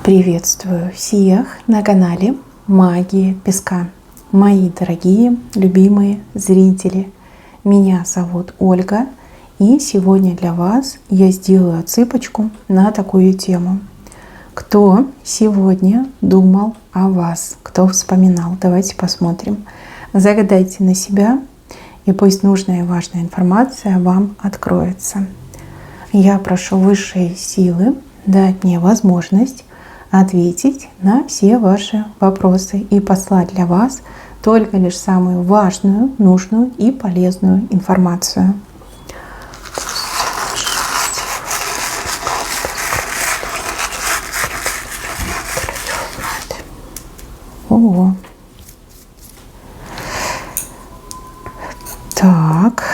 Приветствую всех на канале Магия Песка. Мои дорогие, любимые зрители, меня зовут Ольга, и сегодня для вас я сделаю отсыпочку на такую тему. Кто сегодня думал о вас? Кто вспоминал? Давайте посмотрим. Загадайте на себя, и пусть нужная и важная информация вам откроется. Я прошу высшие силы дать мне возможность ответить на все ваши вопросы и послать для вас только лишь самую важную, нужную и полезную информацию. Ого. Так.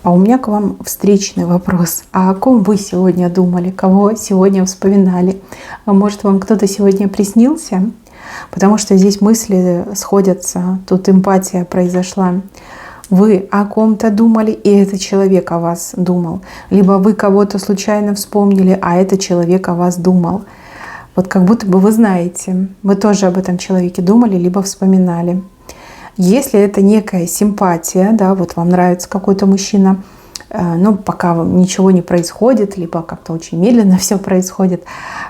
А у меня к вам встречный вопрос. А о ком вы сегодня думали? Кого сегодня вспоминали? А может, вам кто-то сегодня приснился? Потому что здесь мысли сходятся, тут эмпатия произошла. Вы о ком-то думали, и этот человек о вас думал. Либо вы кого-то случайно вспомнили, а этот человек о вас думал. Вот как будто бы вы знаете, вы тоже об этом человеке думали, либо вспоминали. Если это некая симпатия, да, вот вам нравится какой-то мужчина, но пока ничего не происходит, либо как-то очень медленно все происходит,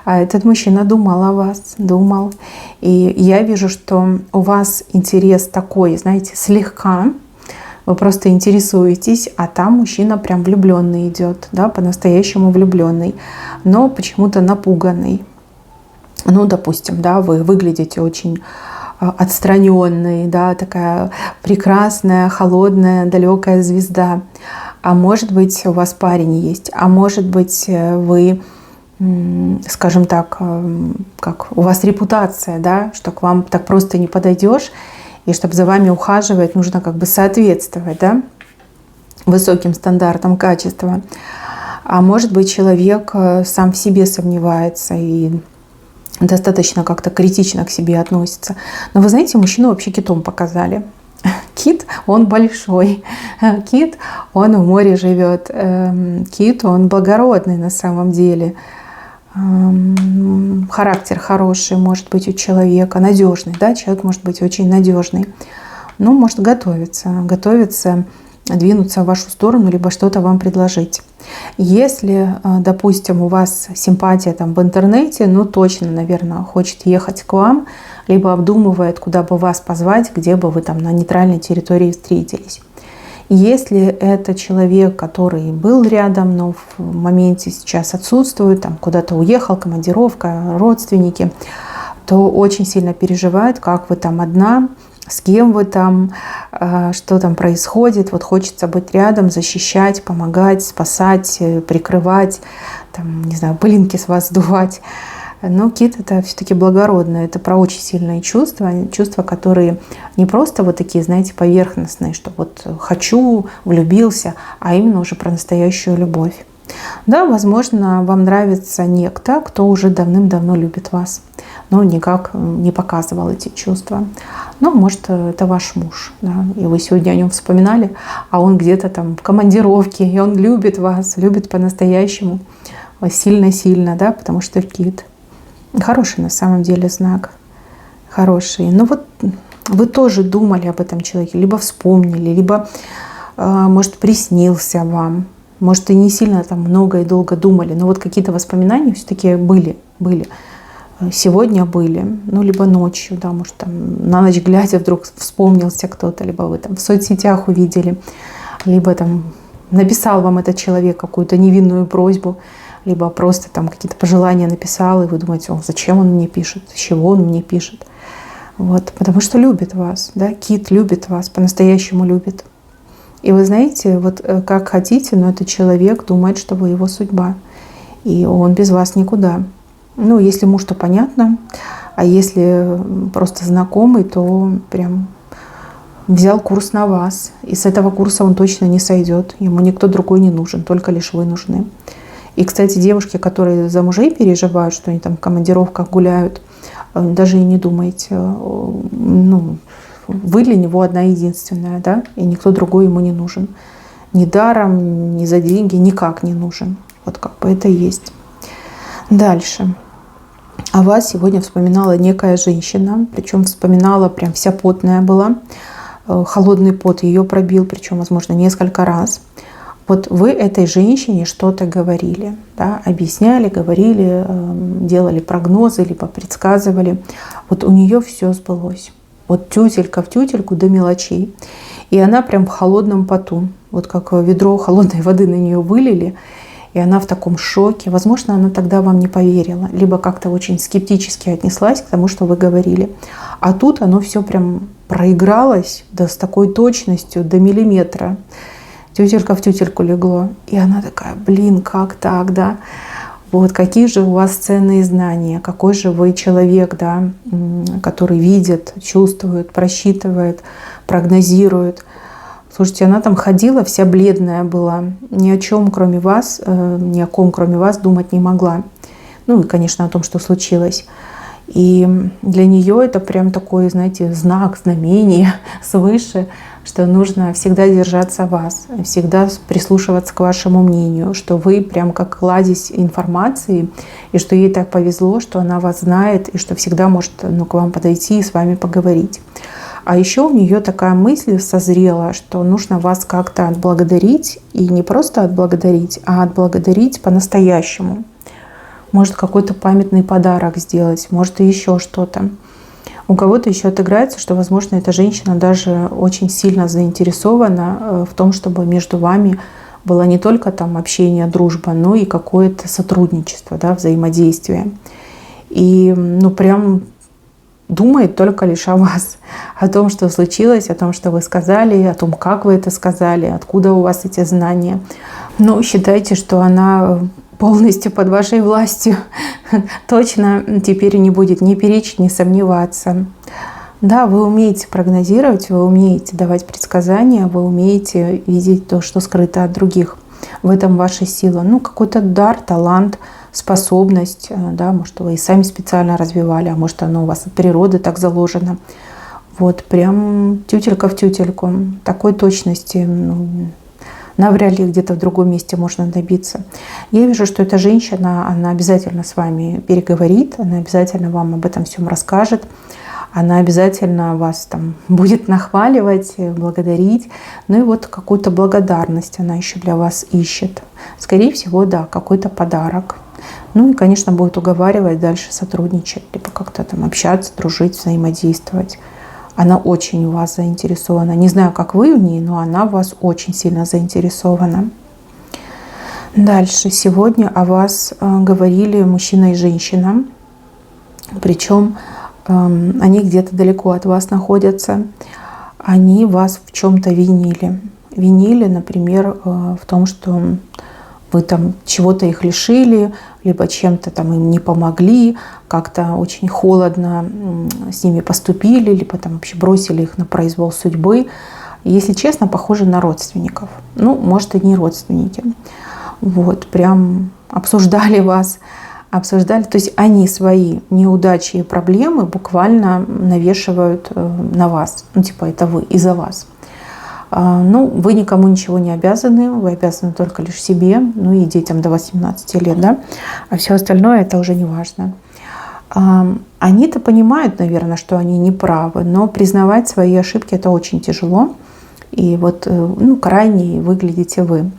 этот мужчина думал о вас, думал. И я вижу, что у вас интерес такой, знаете, слегка, вы просто интересуетесь, а там мужчина прям влюбленный идет, да, по-настоящему влюбленный, но почему-то напуганный. Ну, допустим, да, вы выглядите очень отстраненный, да, такая прекрасная, холодная, далекая звезда. А может быть, у вас парень есть, а может быть, вы, скажем так, как у вас репутация, да, что к вам так просто не подойдешь, и чтобы за вами ухаживать, нужно как бы соответствовать, да, высоким стандартам качества. А может быть, человек сам в себе сомневается и достаточно как-то критично к себе относится. Но вы знаете, мужчину вообще китом показали. Кит, он большой. Кит, он в море живет. Кит, он благородный на самом деле. Характер хороший может быть у человека, надежный. Да? Человек может быть очень надежный. Но может готовиться двинуться в вашу сторону, либо что-то вам предложить. Если, допустим, у вас симпатия там в интернете, ну точно, наверное, хочет ехать к вам, либо обдумывает, куда бы вас позвать, где бы вы там на нейтральной территории встретились. Если это человек, который был рядом, но в моменте сейчас отсутствует, там куда-то уехал, командировка, родственники, то очень сильно переживает, как вы там одна, с кем вы там, что там происходит. Вот хочется быть рядом, защищать, помогать, спасать, прикрывать, там, не знаю, пылинки с вас сдувать. Но кит — это все-таки благородное, это про очень сильные чувства, которые не просто вот такие, знаете, поверхностные, что вот хочу, влюбился, а именно уже про настоящую любовь. Да, возможно, вам нравится некто, кто уже давным-давно любит вас, но никак не показывал эти чувства. Ну, может, это ваш муж, да, и вы сегодня о нем вспоминали, а он где-то там в командировке, и он любит вас, любит по-настоящему, сильно-сильно, да, потому что кит. Хороший на самом деле знак, хороший. Но вот вы тоже думали об этом человеке, либо вспомнили, либо, может, приснился вам. Может, и не сильно там много и долго думали, но вот какие-то воспоминания все-таки были. Сегодня были, ну, либо ночью, да, может, там на ночь глядя вдруг вспомнился кто-то, либо вы там в соцсетях увидели, либо там написал вам этот человек какую-то невинную просьбу, либо просто там какие-то пожелания написал, и вы думаете, о, зачем он мне пишет, с чего он мне пишет. Вот, потому что любит вас, да, кит любит вас, по-настоящему любит. И вы знаете, вот как хотите, но этот человек думает, что вы его судьба. И он без вас никуда. Ну, если муж, то понятно. А если просто знакомый, то прям взял курс на вас. И с этого курса он точно не сойдет. Ему никто другой не нужен, только лишь вы нужны. И, кстати, девушки, которые за мужей переживают, что они там в командировках гуляют, даже и не думайте, ну, вы для него одна единственная, да, и никто другой ему не нужен. Ни даром, ни за деньги, никак не нужен. Вот как бы это и есть. Дальше. О вас сегодня вспоминала некая женщина, причем вспоминала прям вся потная была. Холодный пот ее пробил, причем, возможно, несколько раз. Вот вы этой женщине что-то говорили, да, объясняли, говорили, делали прогнозы, либо предсказывали. Вот у нее все сбылось. Вот тютелька в тютельку до мелочей. И она прям в холодном поту. Вот как ведро холодной воды на нее вылили. И она в таком шоке. Возможно, она тогда вам не поверила. Либо как-то очень скептически отнеслась к тому, что вы говорили. А тут оно все прям проигралось, да, с такой точностью до миллиметра. Тютелька в тютельку легло. И она такая, блин, как так, да? Вот какие же у вас ценные знания, какой же вы человек, да, который видит, чувствует, просчитывает, прогнозирует. Слушайте, она там ходила, вся бледная была, ни о чем кроме вас, ни о ком кроме вас думать не могла. Ну и, конечно, о том, что случилось. И для нее это прям такой, знаете, знак, знамение свыше, что нужно всегда держаться вас, всегда прислушиваться к вашему мнению, что вы прям как кладезь информации, и что ей так повезло, что она вас знает, и что всегда может к вам подойти и с вами поговорить. А еще у нее такая мысль созрела, что нужно вас как-то отблагодарить, и не просто отблагодарить, а отблагодарить по-настоящему. Может, какой-то памятный подарок сделать, может, и еще что-то. У кого-то еще отыграется, что, возможно, эта женщина даже очень сильно заинтересована в том, чтобы между вами было не только там общение, дружба, но и какое-то сотрудничество, да, взаимодействие. И прям думает только лишь о вас, о том, что случилось, о том, что вы сказали, о том, как вы это сказали, откуда у вас эти знания. Но считайте, что она полностью под вашей властью точно теперь не будет ни перечить, ни сомневаться. Да, вы умеете прогнозировать, вы умеете давать предсказания, вы умеете видеть то, что скрыто от других. В этом ваша сила. Какой-то дар, талант, способность. Да, может, вы и сами специально развивали, а может, оно у вас от природы так заложено. Вот прям тютелька в тютельку. Такой точности навряд ли где-то в другом месте можно добиться. Я вижу, что эта женщина, она обязательно с вами переговорит, она обязательно вам об этом всем расскажет, она обязательно вас там будет нахваливать, благодарить. И вот какую-то благодарность она еще для вас ищет. Скорее всего, да, какой-то подарок. И, конечно, будет уговаривать дальше сотрудничать, либо как-то там общаться, дружить, взаимодействовать. Она очень в вас заинтересована. Не знаю, как вы в ней, но она в вас очень сильно заинтересована. Дальше. Сегодня о вас говорили мужчина и женщина. Причем они где-то далеко от вас находятся. Они вас в чем-то винили. Винили, например, в том, что вы там чего-то их лишили, либо чем-то там им не помогли, как-то очень холодно с ними поступили, либо там вообще бросили их на произвол судьбы. Если честно, похоже на родственников. Может, и не родственники. Вот, прям обсуждали вас, обсуждали. То есть они свои неудачи и проблемы буквально навешивают на вас. Это вы, из-за вас. Вы никому ничего не обязаны, вы обязаны только лишь себе, и детям до 18 лет, да, а все остальное это уже не важно. Они-то понимают, наверное, что они не правы, но признавать свои ошибки это очень тяжело, и вот, крайне выглядите вы.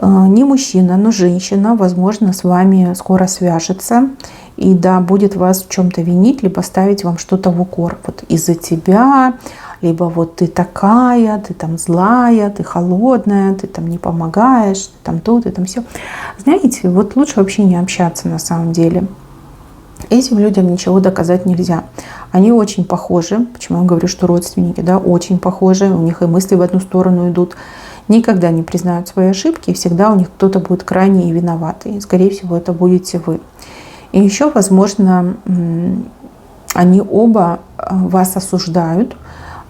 Не мужчина, но женщина, возможно, с вами скоро свяжется и, да, будет вас в чем-то винить, либо ставить вам что-то в укор. Вот из-за тебя, либо вот ты такая, ты там злая, ты холодная, ты там не помогаешь, ты там то, ты там все. Знаете, вот лучше вообще не общаться на самом деле. Этим людям ничего доказать нельзя. Они очень похожи, почему я говорю, что родственники, да, очень похожи, у них и мысли в одну сторону идут. Никогда не признают свои ошибки, и всегда у них кто-то будет крайне и виноватый. И, скорее всего, это будете вы. И еще, возможно, они оба вас осуждают,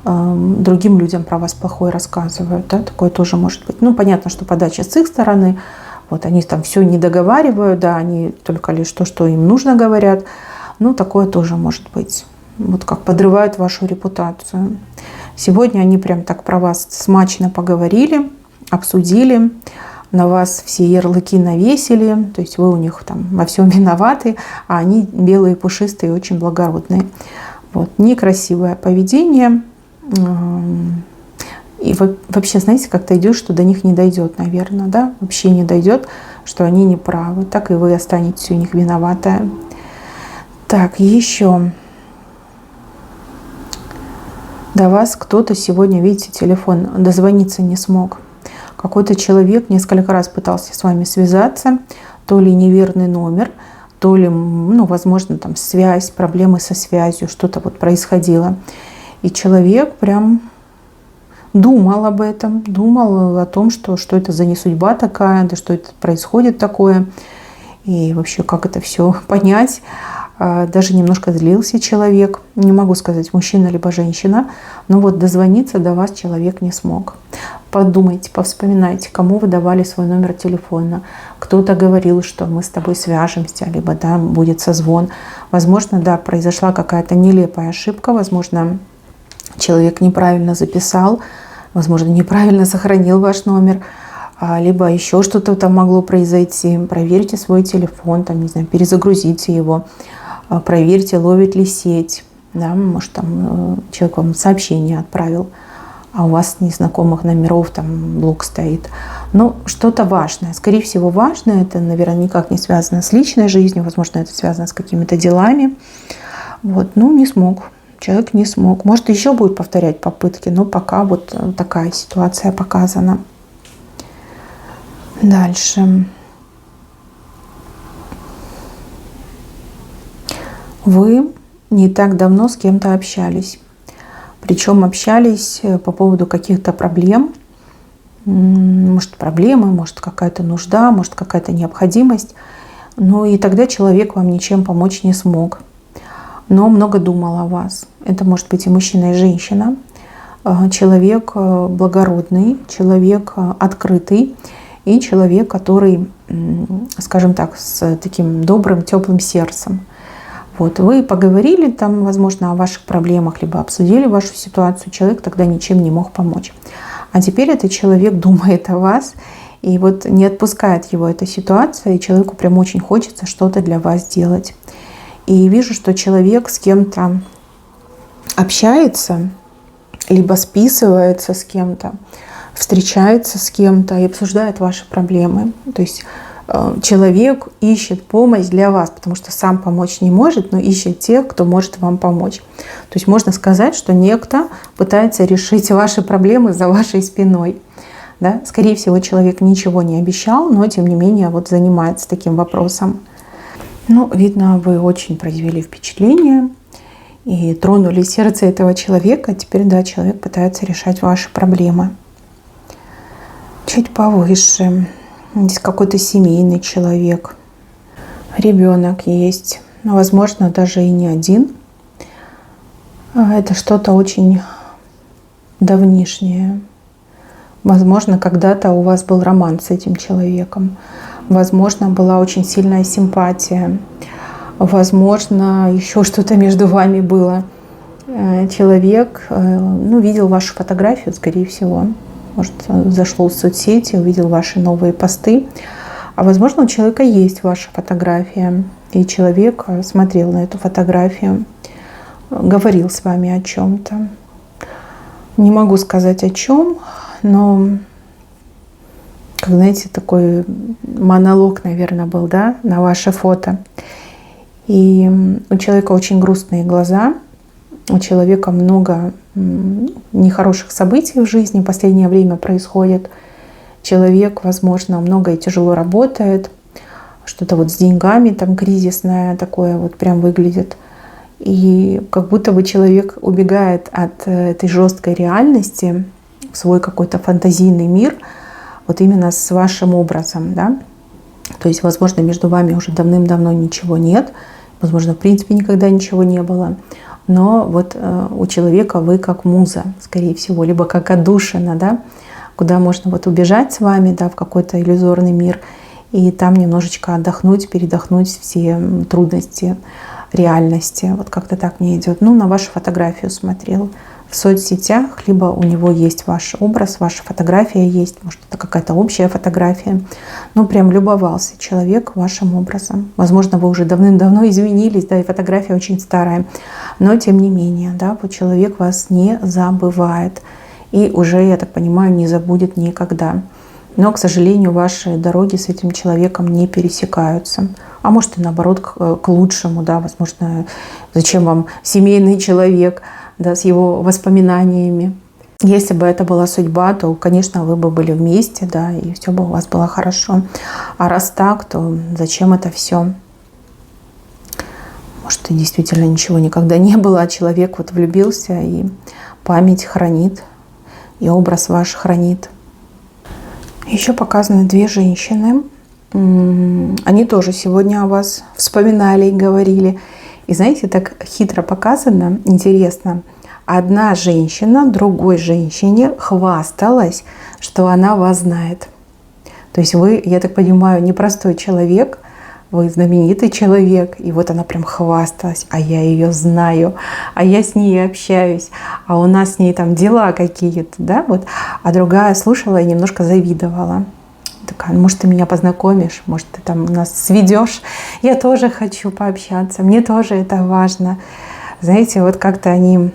другим людям про вас плохое рассказывают. Да? Такое тоже может быть. Понятно, что подача с их стороны. Вот они там все не договаривают, да, они только лишь то, что им нужно, говорят. Такое тоже может быть. Вот как подрывают вашу репутацию. Сегодня они прям так про вас смачно поговорили, обсудили. на вас все ярлыки навесили, то есть вы у них там во всем виноваты, а они белые, пушистые, очень благородные. Вот. Некрасивое поведение. И вообще, знаете, как-то идешь, что до них не дойдет, наверное, да? Вообще не дойдет, что они не правы. Так и вы останетесь у них виноватая. Так, еще. До вас кто-то сегодня, видите, телефон, дозвониться не смог. Какой-то человек несколько раз пытался с вами связаться, то ли неверный номер, то ли, ну, возможно, там связь, проблемы со связью, что-то вот происходило. И человек прям думал об этом, думал о том, что это за не судьба такая, да что это происходит такое, и вообще как это все понять. Даже немножко злился человек, не могу сказать, мужчина либо женщина, но вот дозвониться до вас человек не смог. Подумайте, повспоминайте, кому вы давали свой номер телефона. Кто-то говорил, что мы с тобой свяжемся, либо да, будет созвон. Возможно, да, произошла какая-то нелепая ошибка, возможно, человек неправильно записал, возможно, неправильно сохранил ваш номер, либо еще что-то там могло произойти. Проверьте свой телефон, там, не знаю, перезагрузите его, проверьте, ловит ли сеть. Да, может, там человек вам сообщение отправил, а у вас незнакомых номеров там блок стоит. Но что-то важное, скорее всего, важное, это, наверное, никак не связано с личной жизнью, возможно, это связано с какими-то делами. Вот, ну, не смог. Человек не смог. Может, еще будет повторять попытки, но пока вот такая ситуация показана. Дальше. Вы не так давно с кем-то общались. Причем общались по поводу каких-то проблем. Может, проблемы, может, какая-то нужда, может, какая-то необходимость. Ну и тогда человек вам ничем помочь не смог. Но много думал о вас. Это может быть и мужчина, и женщина. Человек благородный, человек открытый и человек, который, скажем так, с таким добрым, теплым сердцем. Вот, вы поговорили там, возможно, о ваших проблемах, либо обсудили вашу ситуацию, человек тогда ничем не мог помочь. А теперь этот человек думает о вас, и вот не отпускает его эта ситуация, и человеку прям очень хочется что-то для вас делать. И вижу, что человек с кем-то общается, либо списывается с кем-то, встречается с кем-то и обсуждает ваши проблемы. То есть человек ищет помощь для вас, потому что сам помочь не может, но ищет тех, кто может вам помочь. То есть можно сказать, что некто пытается решить ваши проблемы за вашей спиной. Да? Скорее всего, человек ничего не обещал, но тем не менее вот занимается таким вопросом. Ну, видно, вы очень произвели впечатление и тронули сердце этого человека. Теперь, да, человек пытается решать ваши проблемы. Чуть повыше. Здесь какой-то семейный человек. Ребенок есть. Возможно, даже и не один. Это что-то очень давнишнее. Возможно, когда-то у вас был роман с этим человеком. Возможно, была очень сильная симпатия. Возможно, еще что-то между вами было. Человек, видел вашу фотографию, скорее всего. Может, зашел в соцсети, увидел ваши новые посты. А возможно, у человека есть ваша фотография. И человек смотрел на эту фотографию, говорил с вами о чем-то. Не могу сказать о чем, но, как знаете, такой монолог, наверное, был, да, на ваше фото. И у человека очень грустные глаза. У человека много нехороших событий в жизни в последнее время происходит. Человек, возможно, много и тяжело работает. Что-то вот с деньгами там кризисное такое вот прям выглядит. И как будто бы человек убегает от этой жесткой реальности в свой какой-то фантазийный мир, вот именно с вашим образом, да. То есть, возможно, между вами уже давным-давно ничего нет. Возможно, в принципе, никогда ничего не было. Но вот у человека вы как муза, скорее всего, либо как отдушина, да, куда можно вот убежать с вами, да, в какой-то иллюзорный мир, и там немножечко отдохнуть, передохнуть все трудности реальности. Вот как-то так мне идет. Ну, на вашу фотографию смотрел. в соцсетях, либо у него есть ваш образ, ваша фотография есть, может, это какая-то общая фотография. Ну, прям любовался человек вашим образом. Возможно, вы уже давным-давно изменились, да, и фотография очень старая. Но, тем не менее, да, вот человек вас не забывает. И уже, я так понимаю, не забудет никогда. Но, к сожалению, ваши дороги с этим человеком не пересекаются. А может, и наоборот, к лучшему, да, возможно, зачем вам семейный человек, да, с его воспоминаниями. Если бы это была судьба, то, конечно, вы бы были вместе, да, и все бы у вас было хорошо. А раз так, то зачем это все? Может, и действительно ничего никогда не было, а человек вот влюбился и память хранит, и образ ваш хранит. Еще показаны две женщины. Они тоже сегодня о вас вспоминали и говорили. И знаете, так хитро показано, интересно. Одна женщина другой женщине хвасталась, что она вас знает. То есть вы, я так понимаю, непростой человек, вы знаменитый человек. И вот она прям хвасталась, а я ее знаю, а я с ней общаюсь, а у нас с ней там дела какие-то, да, вот. А другая слушала и немножко завидовала. Такая, может, ты меня познакомишь, может, ты там нас сведешь. Я тоже хочу пообщаться, мне тоже это важно. Знаете, вот как-то они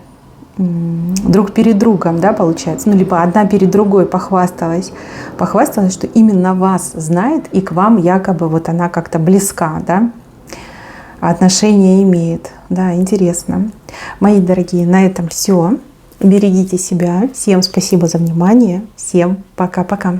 друг перед другом, да, получается. Ну, либо одна перед другой похвасталась, что именно вас знает, и к вам якобы вот она как-то близка, да, отношения имеет. Да, интересно. Мои дорогие, на этом все. Берегите себя. Всем спасибо за внимание. Всем пока-пока.